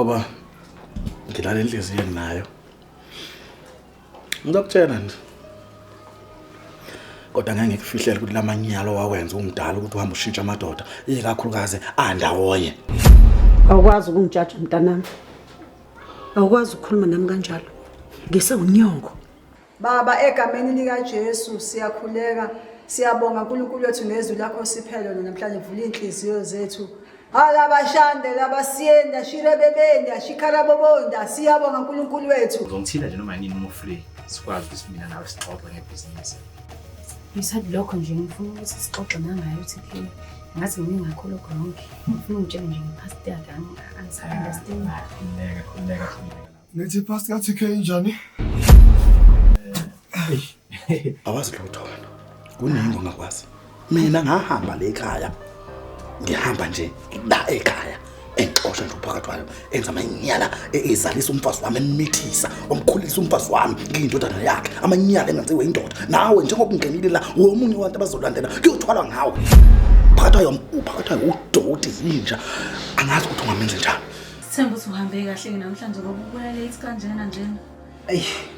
Ngoba ngilala enhliziyo nayo. Ngizokutshela nje. Kodwa ngeke ngikufihlele ukuthi lamanyalo wawenza umdala ukuthi uhamba ushintsha amadoda, ikakhulukazi andawonye. Awukwazi ukungijaja mntanami. Awukwazi ukukhuluma nami kanjalo. Ngisewunyongo. Baba, egameni lika Jesu siyakhuleka, siyabonga uNkulunkulu wethu ngezwi lakho siphelo namhlanje vula inhliziyo zethu. Alabashande labasiyenda shirebebenda shikarabobonda siyabonga uNkulunkulu wethu. Ngithila nje noma yini free sikwazi ukuthi mina nawe sixoxe ngebusiness. Ngisathi lokho nje ngifuna ukuthi sixoxe nangayo TK. Ngathi mina ngakholo konke. Ngifuna ungitshele nje ngepast yakhe angisaunderstand. Khuleka. Nithi past ka TK njani? Awazi lutho wena. Kuningi ngakwazi. Mina ngahamba le ekhaya. Ngihamba nje la ekhaya. Engixoxa nje uphakathi kwayo enza amanyala ezalisa umfazi wami emithisa omkhulisa umfazi wami ngiyindodana yakhe amanyala engenziwe indoda nawe njengoba ungenile la womunye wabantu abazolandela kuyothwala ngawe phakathi kwayo udoti inja angazi ukuthi ungamenze njani. Sithemba ukuthi uhambe kahle namhlanje ngoba ubuya late kanjena njena.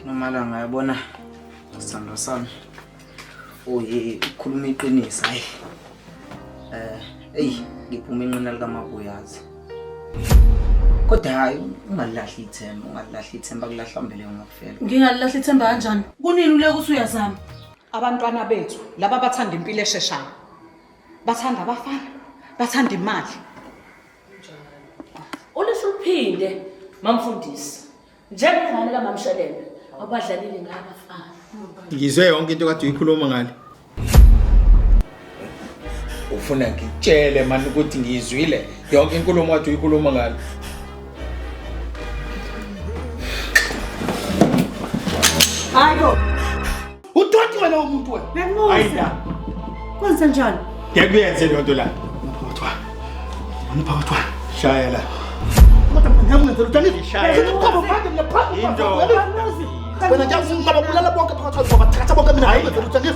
Noma la ngayibona sithando sami. Ukhuluma iqiniso ngiphuma inqina lika mabuyazi. Kodwa hayi ungalahli ithemba kulahla mbele ngokufela. Ngingalahla ithemba kanjani? Kunini uleke ukuthi uyazama? Abantwana bethu laba bathanda impilo esheshayo. Bathanda abafana, bathanda imali. Uliphinde mamfundisi. Njengofanele mamshelele abadlalile ngabafana. Ngizwe yonke into kade uyikhuluma ngale. Ufuna ngitshele manje ukuthi ngizwile yonke inkulumo kade uyikhuluma ngale. Hayibo. Udothi wena umuntu wena. Bengimuza. Kwenza njani? Ngekuyenze le nto la. Phakathi Shaya la. kodwa ngiyamenzela utani Shaya. Into. Wena nje ngababulala bonke phakathi ngoba thatha bonke mina ngiyenzela utani.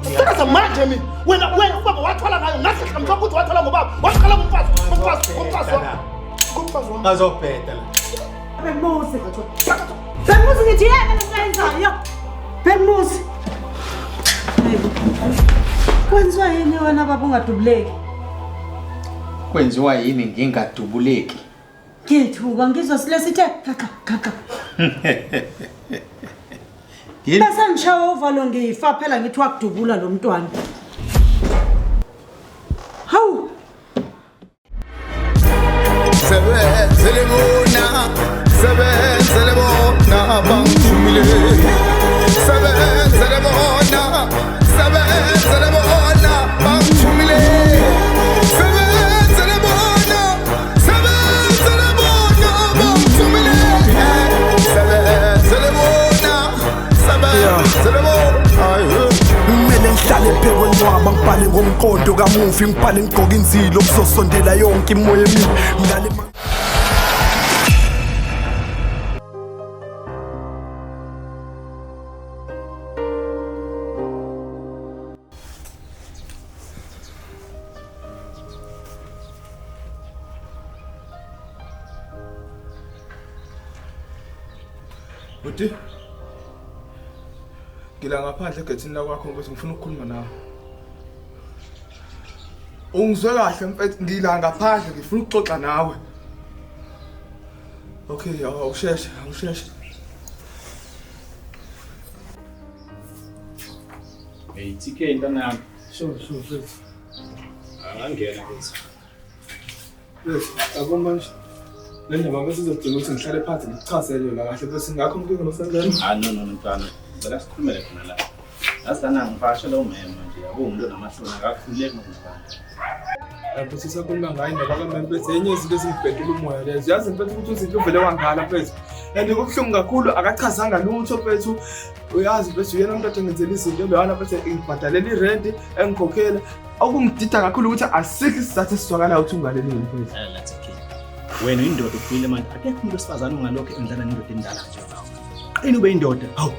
Sikaza manje mina wena ubaba wathwala ngayo ngathi mhlawumbe ukuthi wathwala ngobaba waqala kumfazi Ngazobheda la. Bengimuza. Bengimuza ngithi yena nenzayo. Bengimuza. Kwenziwa yini wena baba ungadubuleki? Kwenziwa yini ngingadubuleki? Ngithuka ngizwa silesithe kaka. Yini? Bese ngishawa uvalo ngifa phela ngithi wakudubula lo mntwana. Hawu. Sebenzele bona bangithumile. Sebenzele bona bangithumile. Sebenzele bona bangithumile. Sebenzele bona kumele ngihlale phekwenwaba ngibhale ngomqondo kamufi ngibhale ngigqoka inzilo kuzosondela yonke imoya emibi ngale. Uthi ngila ngaphandle egethini lakwakho ukuthi ngifuna ukukhuluma nawe. Ungizwe kahle mfethu ngila ngaphandle ngifuna ukuxoxa nawe. Okay, awusheshe. TK intana. Sure. Angangena kuthi. Yes, abomanje. Lendaba bese sizodinga ukuthi ngihlale phansi ngichazele la kahle bese ngakho ngike nosenzeni. No mntwana. Ngicela sikhulumele khona la. Asana ngifashe lo mema nje yabo umuntu namahloni akakhululeki ngizana. Bese sisakhuluma ngayo indaba kaMama bese enye izinto ezingibhedela umoya lezo. Yazi mfethu ukuthi uzinto uvele wangala mfethu. And kubuhlungu kakhulu akachazanga lutho mfethu. Uyazi bese uyena umuntu athengenzela izinto lwana bese ngibhadalela irent engikhokhela. Okungidida kakhulu ukuthi asikho isizathu esizwakala ukuthi ungaleleli mfethu. Wena indoda uphile manje akekho umuntu osifazana ungalokho endlala nendoda endala nje ngawo. Qina ube indoda. Hawu.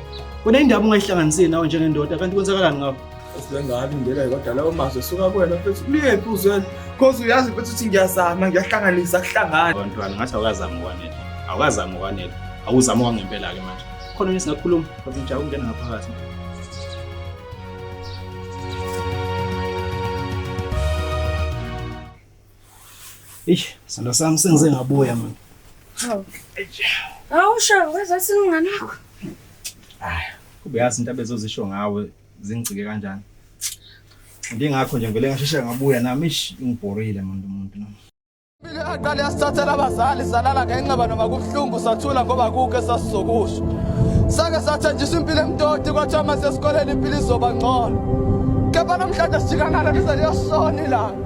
Wena indaba ungayihlanganisile nawe njengendoda kanti kwenzakalani ngawo? Sibengabindela kodwa lawo mazwe suka kuwena mfethu uliyephi uzwela because uyazi mfethu ukuthi ngiyazama ngiyahlanganisa kuhlangana Bantwana ngathi awukazami ukwanele. Awukazami ukwanele. Awuzama kwangempela ke manje. Khona nje singakhuluma ukuthi nje ungena ngaphakathi. Sandla sami sengize ngabuya manje. Awusho wazathi ungani wakho? Kube yazi into abezozisho ngawe zingicike kanjani. Ngingakho nje ngivele ngasheshe ngabuya nami ngibhorile umuntu nami. Aqale yasithathela abazali salala ngenqaba noma kubuhlungu sathula ngoba kuke sasizokusho. Sake sathenjiswa impilo emdodi kwathi mase esikoleni impilo izoba ngcono. Kepha namhlanje sijika ngala lizaliyosona ilanga.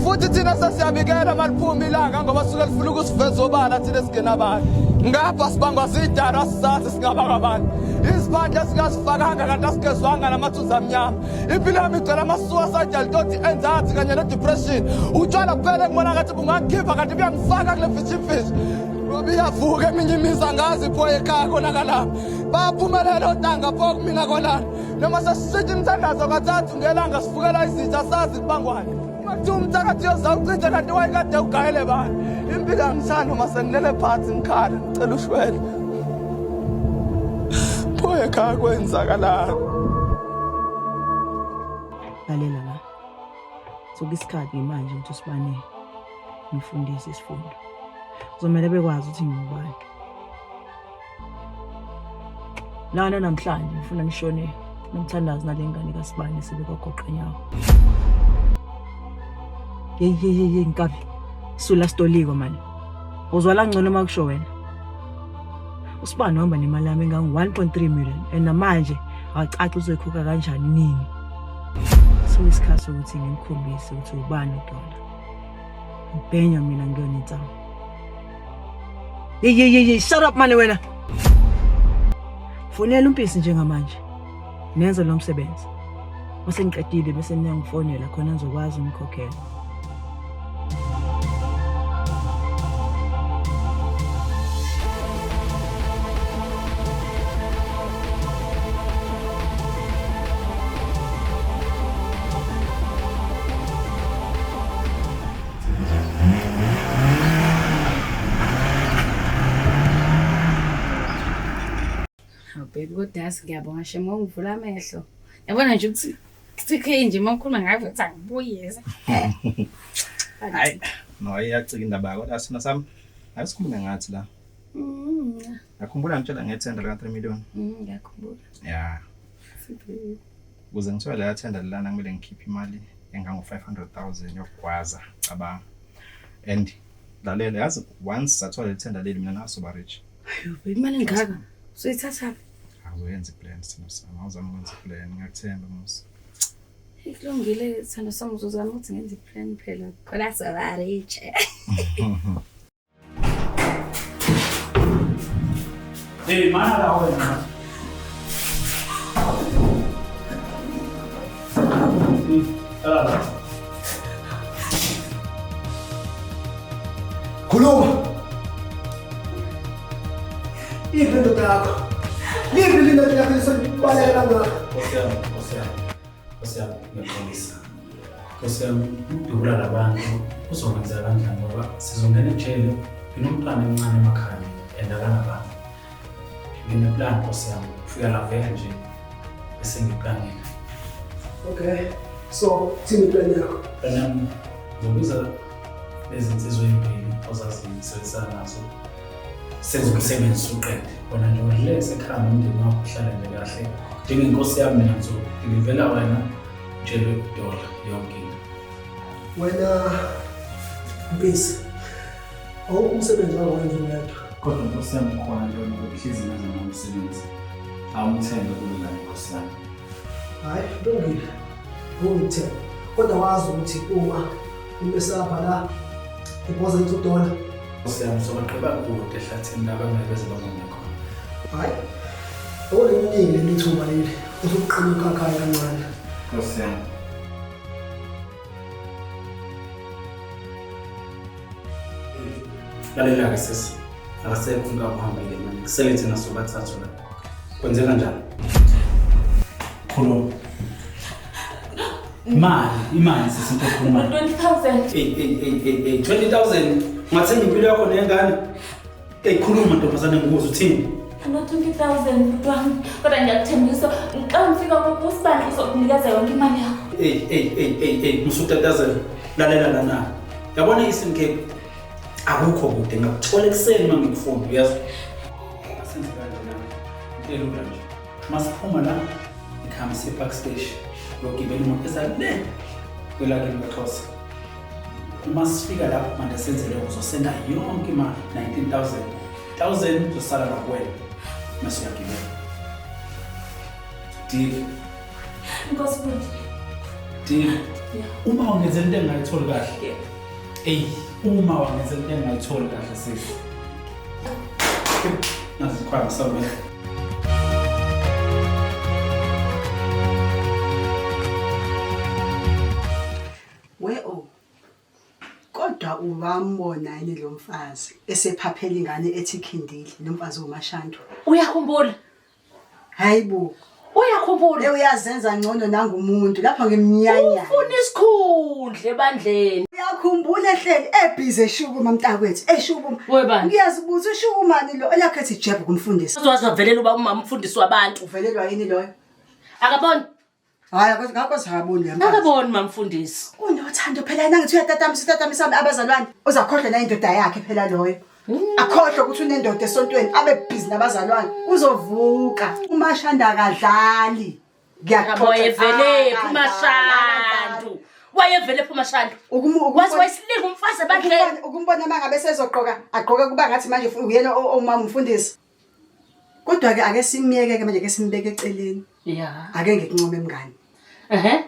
Futhi thina sasiyabikela maliphuma ilanga ngoba suke lifuna ukusiveza obala thina esingena abantu. Ngapha sibangwa zidara sisazi singaba abantu. Izibandla singasifakanga kanti asikezwanga namathuza amnyama. Impilo yami igcwele ama-suicide yalidoti anxiety kanye ne-depression. Utshwala kuphela engibona ngathi bungangikhipha kanti buyangifaka kule fishing. Ngoba iyavuka eminye imizi angazi ipho ekhaya konakala. Baphumelela otanga pho kumina konana. Noma sesisitsha imithandazo kathathu ngelanga sivukela izitha sazi kubangwane. Kuthiwa umthakathi yozawucitha kanti wayekade ugayele bani. Impilo yangisana uma sengilele phansi ngikhala ngicela ushwele. Pho ekhaya kwenzakalani? Lalela la. Sokuthi isikhathi manje ukuthi usibane ngifundise isifundo. Uzomela bekwazi ukuthi ngingubani. Lana namhlanje ngifuna ngishone nomthandazi nalengane kaSibani sebekhoqqa nyawo. Ye Nkabi. Sula stoliko manje. Uzwala ngcono makusho wena. Usibani hamba nemali yami engangu 1.3 million namanje awacaca uzoyikhokha kanjani nini. So isikhathi sokuthi ngimkhombise ukuthi ubani uDola. Ubhenya mina ngiyona intsamu. Ye shut up manje wena. Fonela umpisi njengamanje. Nenza lo msebenzi. Bese ngiqedile bese niyangifonela khona ngizokwazi umkhokhela. Baby kodwa ngiyabonga shema ungivula amehlo. Yabona nje ukuthi kuthike nje makhuluma ngawe uthi angibuyeze. Hayi, no iyacika indaba yakho kodwa sina sami ayisikhulume ngathi la. Ngakhumbula ngitshela ngethenda la 3 million. Ngiyakhumbula. Yeah. Ukuze ngithola la thenda lana kumele ngikhiphe imali engango 500,000 yokugwaza cabanga. And lalela yazi once sathola le thenda leli mina nasoba rich. Ayo baby imali ngaka. So ithatha awenze plan sina sami awuzama ukwenza plan ngiyakuthemba musi. Ikulungile thanda sami uzozama ukuthi ngenze plan phela khona soba rich. Hey mana la wena. Khuluma. Izinto zakho. Lizinto zakho lisibhalela ngakho. Osiyami, ngiyaqolisa. Osiyami, ukudubula labantu uzokwenza kanjani ngoba sizongena ejele inomntwana emncane emakhaya endakana abantu. Ngine-plan Osiyami, ufika la vele nje bese ngiplanile. Okay. So, thini plan yakho? Plan yami ngizobiza lezi nsizwa ezimbili ozazisebenzisa nazo. Senze umsebenzi uqede. Wena nje udlule esekhaya nomndeni wakho uhlale nje kahle. Njengenkosi yami mina ngizokuvela wena njalo uDola yonke into. Wena Mpisi. Umsebenzi wakho wenza ngedwa. Kodwa inkosi yami khona nje ngokuhliziyo nami umsebenzi. Awumthembe kulona inkosi yami. Hayi, kulungile. Ngithemba. Kodwa wazi ukuthi uma umesapha la iboza uDola. Osiyami sobaqheba kude ehlathini la bangeke bangene khona. Hayi. Olinye lithuba leli. Uzoqhina ukhakhaya kancane. Osiyami. Lalela-ke sisi. Akasekho umuntu akuhambile manje. Kusele thina sobathathu la. Kwenze kanjani? Khuluma. Imali sesinto ekhuluma. 20,000. 20,000. Ngathenga impilo yakho nengane. Ekhuluma ntombazane ngibuza uthini? Ana 20,000 mntwana. Kodwa ngiyakuthembisa xa ngifika kuSibandla uzokunikeza yonke imali yakho. Musutatazana. Lalela lana. Yabona isim Cape akukho kude ngakuthola ekseni mangikufunda uyazi. Asenze kanjena. Ngitela nje. Masiphuma la ikhamba siye park station. Lokugibela imoto esale kwelakhe ngakhosa. Uma sifika lapho manje senze lokho uzosenda yonke imali 19,000 uzosala nakuwena mase uyagibela. Deal. Impossible. Deal. Uma ungenza into engayitholi kahle. Uma wangenza into engayitholi kahle sisi. Nasikhwama sabe. Kodwa uwambona yini lo mfazi esephaphela ingane ethi khindile nomfazi uMashando? Uyakhumbula? Hayibo. Uyakhumbula? Uyazenza ngcono nangumuntu lapha ngemnyanya. Ufuna isikhundle ebandleni. Uyakhumbula ehleli ebhize eshukuma mntakwethu eshukuma. Uyazibuza ushukumani lo elakhethi ijebhe kumfundisi. Uzovelela uba umama umfundisi wabantu. Uvelelwa yini loyo? Akaboni? Hayi ngakho sakaboni yami. Akaboni mamfundisi. Unothando phela nangithi uyatatamisa abazalwane. Uzakhohlwa na indoda yakhe phela loyo. Akhohlwa ukuthi unendoda esontweni abe busy nabazalwane. Uzovuka. uMashando akadlali. Ngiyakhoyevele uMashando. Wayevele uMashando. Wazi wayisilinga umfazi ebandleni. Ukumbona mangabe sezogqoka agqoke kuba ngathi manje uyena omama umfundisi. Kodwa ke ake simiyeke ke manje ke simbeke eceleni. Yeah. Ake ngikuncome mngani.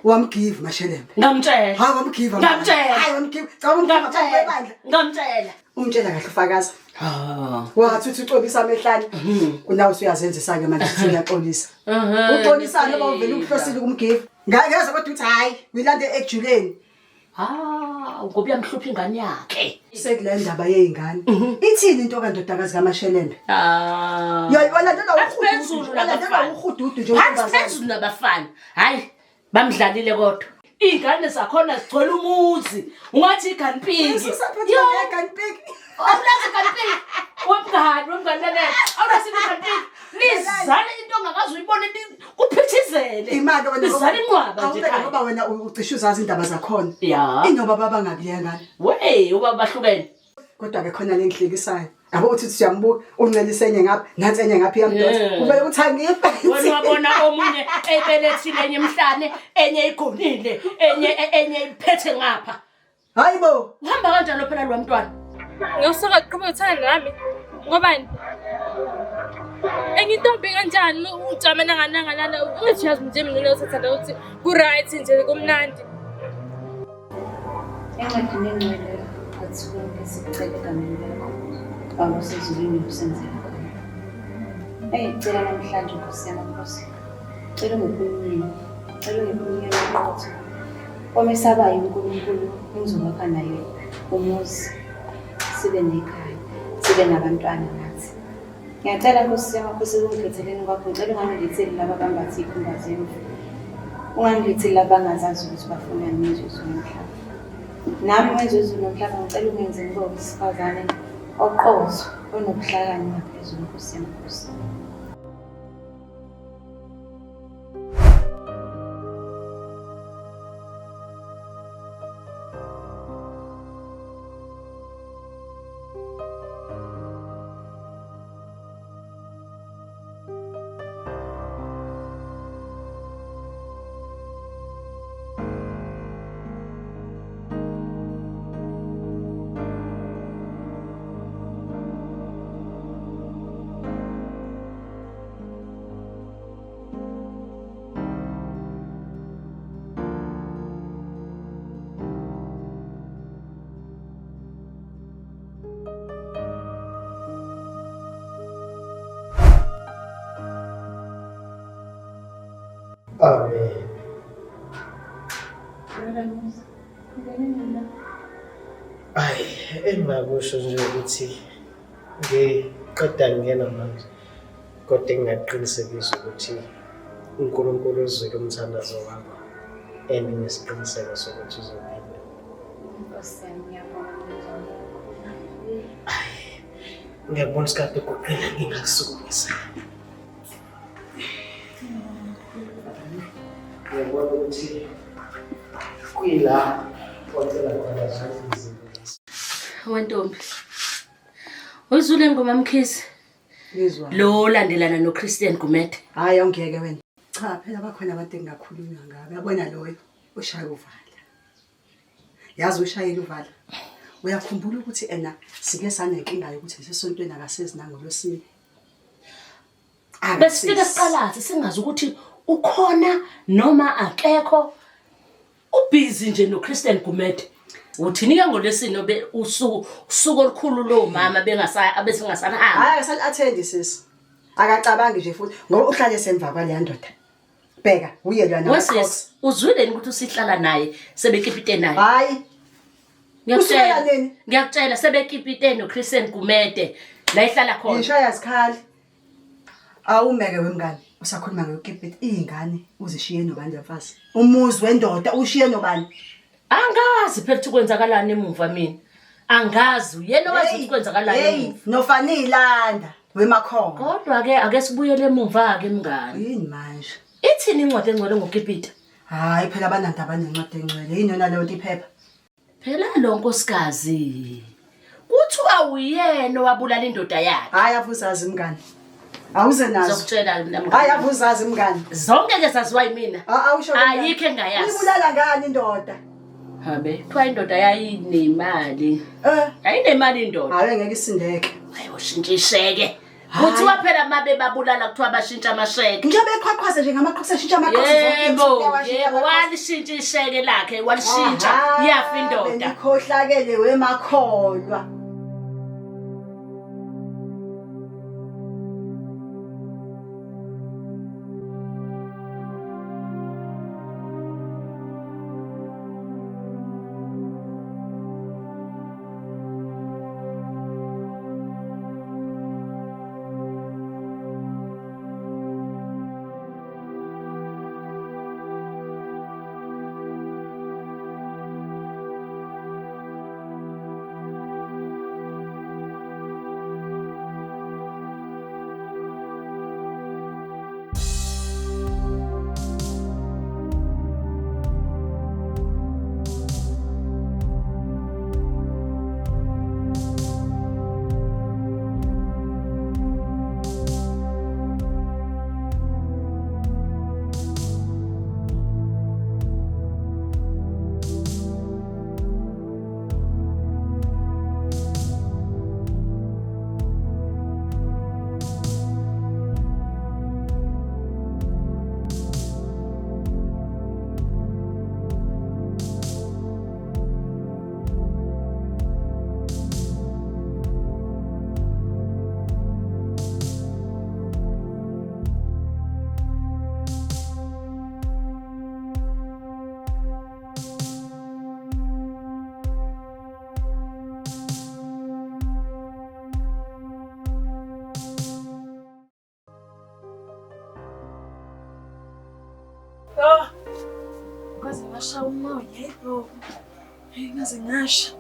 Wamgive Mashelembe. Ngamtshela. Hayi wamgive. Ngamtshela. Hayi wamgive. Cha wamgive. Ngamtshela. Umtshela kahle ufakaza. Wathi uthi uxolisa amehlane. Unawo usuyazenza sake manje siyaxolisa. Uxolisana ngoba uvela ukuhlosile kumgive. Ngeke kodwa uthi hayi uyilande ejuleni. Ngoba uyamhlupha ingane yakhe. Sekule ndaba yeingane. Ithini into kaNdodakazi kaMashelembe? Yayibona nje uhududu nje phezulu nabafana. Hayi bamdlalile kodwa. Ingane zakhona zigcwele umuzi. Ungathi iganpiki. Iganpiki. Awulazi iganpiki. Wemngane lalela. Awulazi iganpiki. Lizale into ongakazi uyibone kuphithizele. Imali wena lizale inqwaba nje khaya. Ngoba wena ucishe uzazi indaba zakhona. Ya. Inoba baba ngakuleya ngane. Ubaba bahlukene. Kodwa ke khona lengihlekisayo. Yabo uthi siyambuka unqelisenye ngapha nathi enye ngapha yamdoda. Kuvele uthi angife. Wena wabona omunye ebelethile enye emhlane enye igonile enye iphethe ngapha. Hayibo. Uhamba kanjalo phela lo mntwana. Ngiyosaka qhubeka uthanda nami. Ngobani? Engintombi kanjani ujamena nganangalana ungithi yazi nje mina lokuthanda ukuthi ku right nje kumnandi. Encwadini engcwele athiwa ngesicelo egameni lakho. Bawusezulwini usenzela khona. Cela namhlanje Nkosi yamakhosi. Cela ngokunyini. Cela ngokunyini ukuthi omesabayo uNkulunkulu ngizobakha naye umuzi. Sibe nekhaya. Sibe nabantwana nathi. Ngiyacela Nkosi yamakhosi ukungitheleni kwakho. Ngicela ungangiletheli laba abambathi ikhumba zemvu. Ungangiletheli laba abangazazi ukuthi bafuna yini nomhlaba. Nami ngezwe nomhlaba ngicela ungenze ngibe owesifazane oqozo onobuhlakani ngaphezulu Nkosi yamakhosi. Amen. Ay, engakusho nje ukuthi ngiqeda ngena manje. Kodwa ngingaqinisekisa ukuthi uNkulunkulu uzwile umthandazo wakho. and nginesiqiniseko sokuthi uzophinda. Nkosi yami, ngiyabonga. Ngiyabona isikhathi uguqile ngingakusukumisa. Ngiyabona ukuthi kuyila ocela khona zonke izinto. Wentombi. Uyizule ngoma Mkhize. Ngizwa. Lo landelana no Christian Gumede. Hayi ongeke wena. Cha phela bakhona abantu engakhulunywa ngabo. Yabona loyo ushaya uvala. Yazi ushayela uvala. Uyakhumbula ukuthi ena sike sanenkinga yokuthi esesontweni akasezi nangolosini. Besifika siqalathi singazi ukuthi ukhona noma akekho. Ubusy nje no Christian Gumede. Uthini ke ngolesini obe usuku olukhulu lo mama abesingasana hamba. Hayi akasali attend sis. Akacabangi nje futhi ngoba uhlale semva kwale ndoda. Bheka uyelwa nawe. Wesisi uzwile ukuthi usihlala naye sebekipite naye. Hayi. Ngiyakutshela sebekipite no Christian Gumede la ihlala khona. Ngisho yazikhali. Awumeke wemngane usakhuluma ngokipite izingane uzishiye nobani mfazi. Umuzi wendoda ushiye nobani? Angazi phela ukuthi kwenzakalani emuva mina. Angazi uyena wazi ukuthi kwenzakalani emuva. Nofanilanda wemakhongo. Kodwa ke ake sibuyele emuva ke mngane. Yini manje? Ithini incwadi engcwele ngokipita? Hayi phela abanandi abanencwadi engcwele. Yini yona leyo iphepha? Phela lo nkosikazi. Kuthiwa uyena wabulala indoda yakhe. Hayi avuzazi mngane. Awuze nazo. Ngizokutshela mina. Hayi avuzazi mngane. Zonke ke saziwa yimina. Awusho. Ayikho engayazi. Uyibulala ngani indoda? Habe, kuthiwa indoda yayinemali. Yayinemali indoda. Hayi ngeke isindeke. Hayi ushintshisheke. Kuthiwa phela mabe babulala kuthiwa bashintsha amasheke. Njengoba eqhaqhaza nje ngamaqhosa eshintsha amaqhosa zonke. Yebo, walishintsha isheke lakhe, walishintsha yafa indoda. Ikhohlakele wemakholwa. Ngaze ngashaya umoya yebo. Hey ngaze ngasha.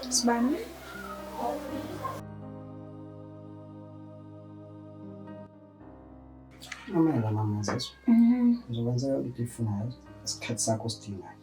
Sibani? Mamela mama Zesu. Ngizokwenza into efunayo isikhathi sakho sidingayo.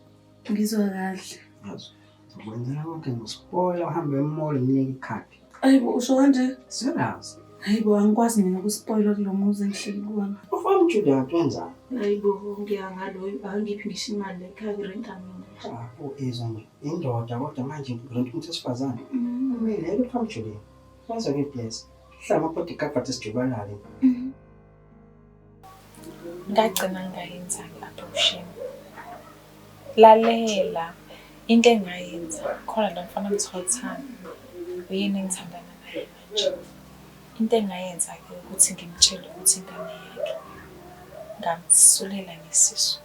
Ngizwa kahle. Yazi. Ngokwenzela konke ngospoila uhambe emall nginike ikhadi. Ayibo usho kanje? Serious. Hayibo angikwazi mina ukuspoila kulomuzi engihleli kuwona. Ufuna Julia wenza? Hayibo ngiyangaloyo angiphi ngisho imali ekhaya irenta mina. Izwa nje. Indoda kodwa manje rent umuntu esifazane. Mina ufuna Julia. Wenza ke place. Hlama kodwa ikaphathe sijubalale. Ngagcina ngayenza i-adoption. Lalela into engayenza khona lo mfana mthwathana uyena engithandana naye manje. Into engayenza ke ukuthi ngimtshele ukuthi ingane yakhe ngamsulela ngesisu.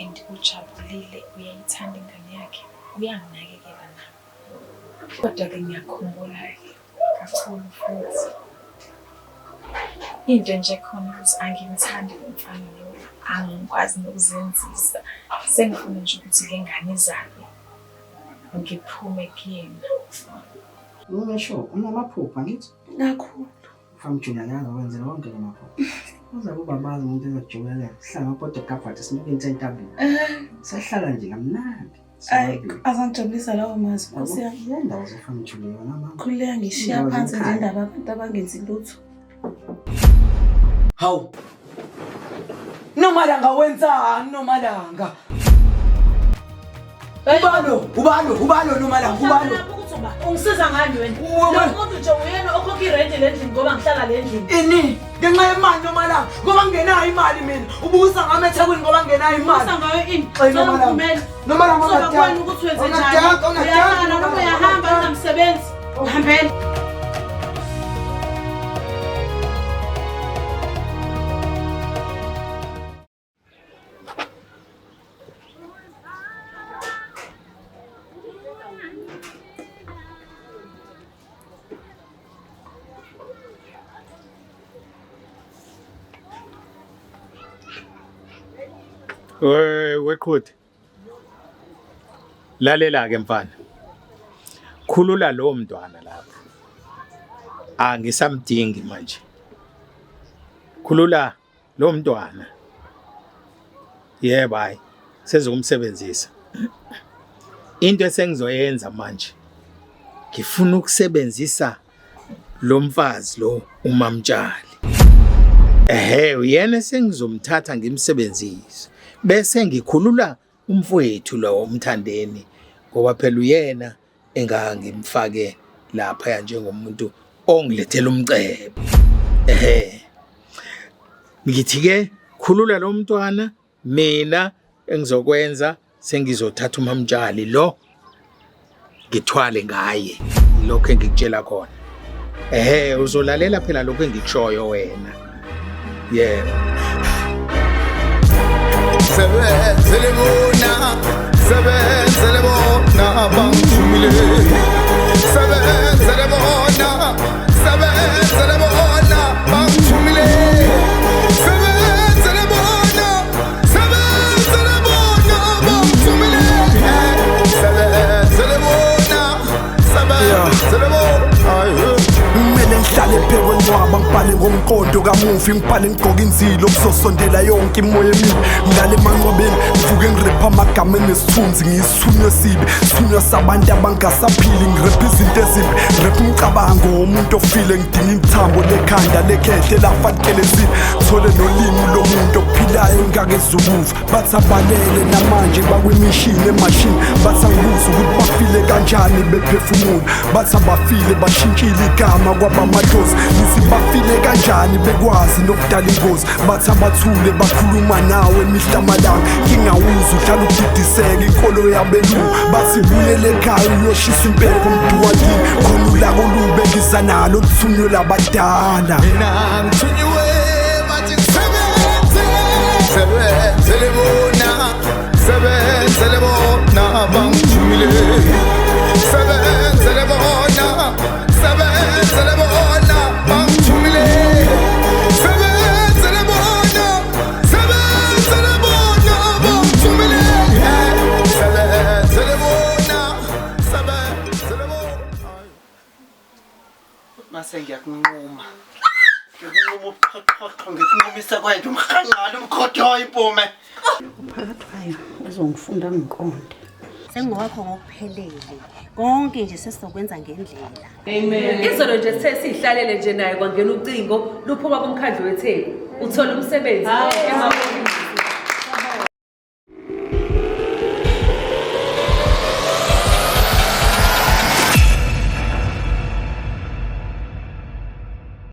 and ujabulile uyayithanda ingane yakhe uyanginakekela nami. Kodwa-ke ngiyakhumbula-ke kakhulu futhi into nje khona ukuthi angimthandi lo mfana lo, angikwazi nokuzenzisa. Sengifuna nje ukuthi le ngane izalwe ngiphume kuyena. Ungasho unamaphupha ngithi Kakhulu. Famjula yazo wenzela wonke lamaphupha. Uza kuba bazi umuntu ezokujulela hlanga kodwa gabhathi sinuke intshentabini. Sahlala nje kamnandi. Azangijabulisa lawo mazwi Nkosi yami. Yenda uzofamjula yona mama. Khuleka ngishiya phansi nje indaba abantu abangenzi lutho. Hawu. Nomalanga wenzani Nomalanga? Ubalo Nomalanga, ubalo. Ungisiza ngani wena? Lo muntu nje uyena okhokha irent lendlini ngoba ngihlala lendlini. Ini, ngenxa yemali Nomalanga, ngoba ngenayo imali mina. Ubusa ngami eThekwini ngoba ngenayo imali. Ubusa ngayo ini? Nomalanga. Nomalanga uyakwani ukuthi wenze njani? Uyahamba noma uyahamba unamsebenzi. Uhambeni. Weqhuti. Lalela ke mfana. Khulula lo mntwana lapho. Angisamdingi manje. Khulula lo mntwana. Yebo hayi. Sezokumsebenzisa. Into esengizoyenza manje. Ngifuna ukusebenzisa lo mfazi lo uMamtshali. Uyena sengizomthatha ngimsebenzise. Bese ngikhulula umfowethu lo umthandeni ngoba phela uyena engangimfake lapha njengomuntu ongilethela umcebo. Ngithi ke khulula lo mntwana mina engizokwenza sengizothatha uMamtshali lo ngithwale ngaye lokho engikutshela khona. Uzolalela phela lokho engikushoyo wena. Yebo. Sebenzele bona bangithumile. Sebenzele bona bangithumile. Sebenzele bona bangithumile. Sebenzele bona. Kumele ngihlale phekwe ncwaba ngibhale ngomqondo kamufi ngibhale ngigqoka inzilo kuzosondela yonke imoya emibi ngale manqwabeni ngivuke ngirepha amagama enesithunzi ngiyisithunywa esibi isithunywa sabantu abangasaphili ngirepha izinto ezimbi ngirepha umcabango womuntu ofile ngidinga ithambo lekhanda lekhehle lafakelezile thole nolimi lomuntu ophilayo ngakezukuva bathi abalele namanje bakwimishini emashini bathi angibuza ukuthi bafile kanjani bephefumula bathi abafile bashintshile igama kwabamadlozi nisi bafile kanjani bekwazi nokudala ingozi bathi abathule bakhuluma nawe mihla malanga ngingawuza uhlala ukudidiseka inkolo yabelungu bathi bulele ekhaya uyoshisa impepho mduwakini khona ulako lube ngiza nalo luthunywe labadala mina ngithunyiwe bathi sebenzele bona bangithumile sebenzele bona bangithumile sebenzele bona bangithumile sebenzele bona mase ngiyakunquma ngikunqumisa kwethu umhangalo umkhodoyo impume uphakathwayo uzongifunda ngiqonde sengowakho ngokuphelele konke nje sesizokwenza ngendlela. Amen. Izolo nje sesihlalele nje naye kwangena ucingo luphuma kumkhandlu weTheku uthola umsebenzi.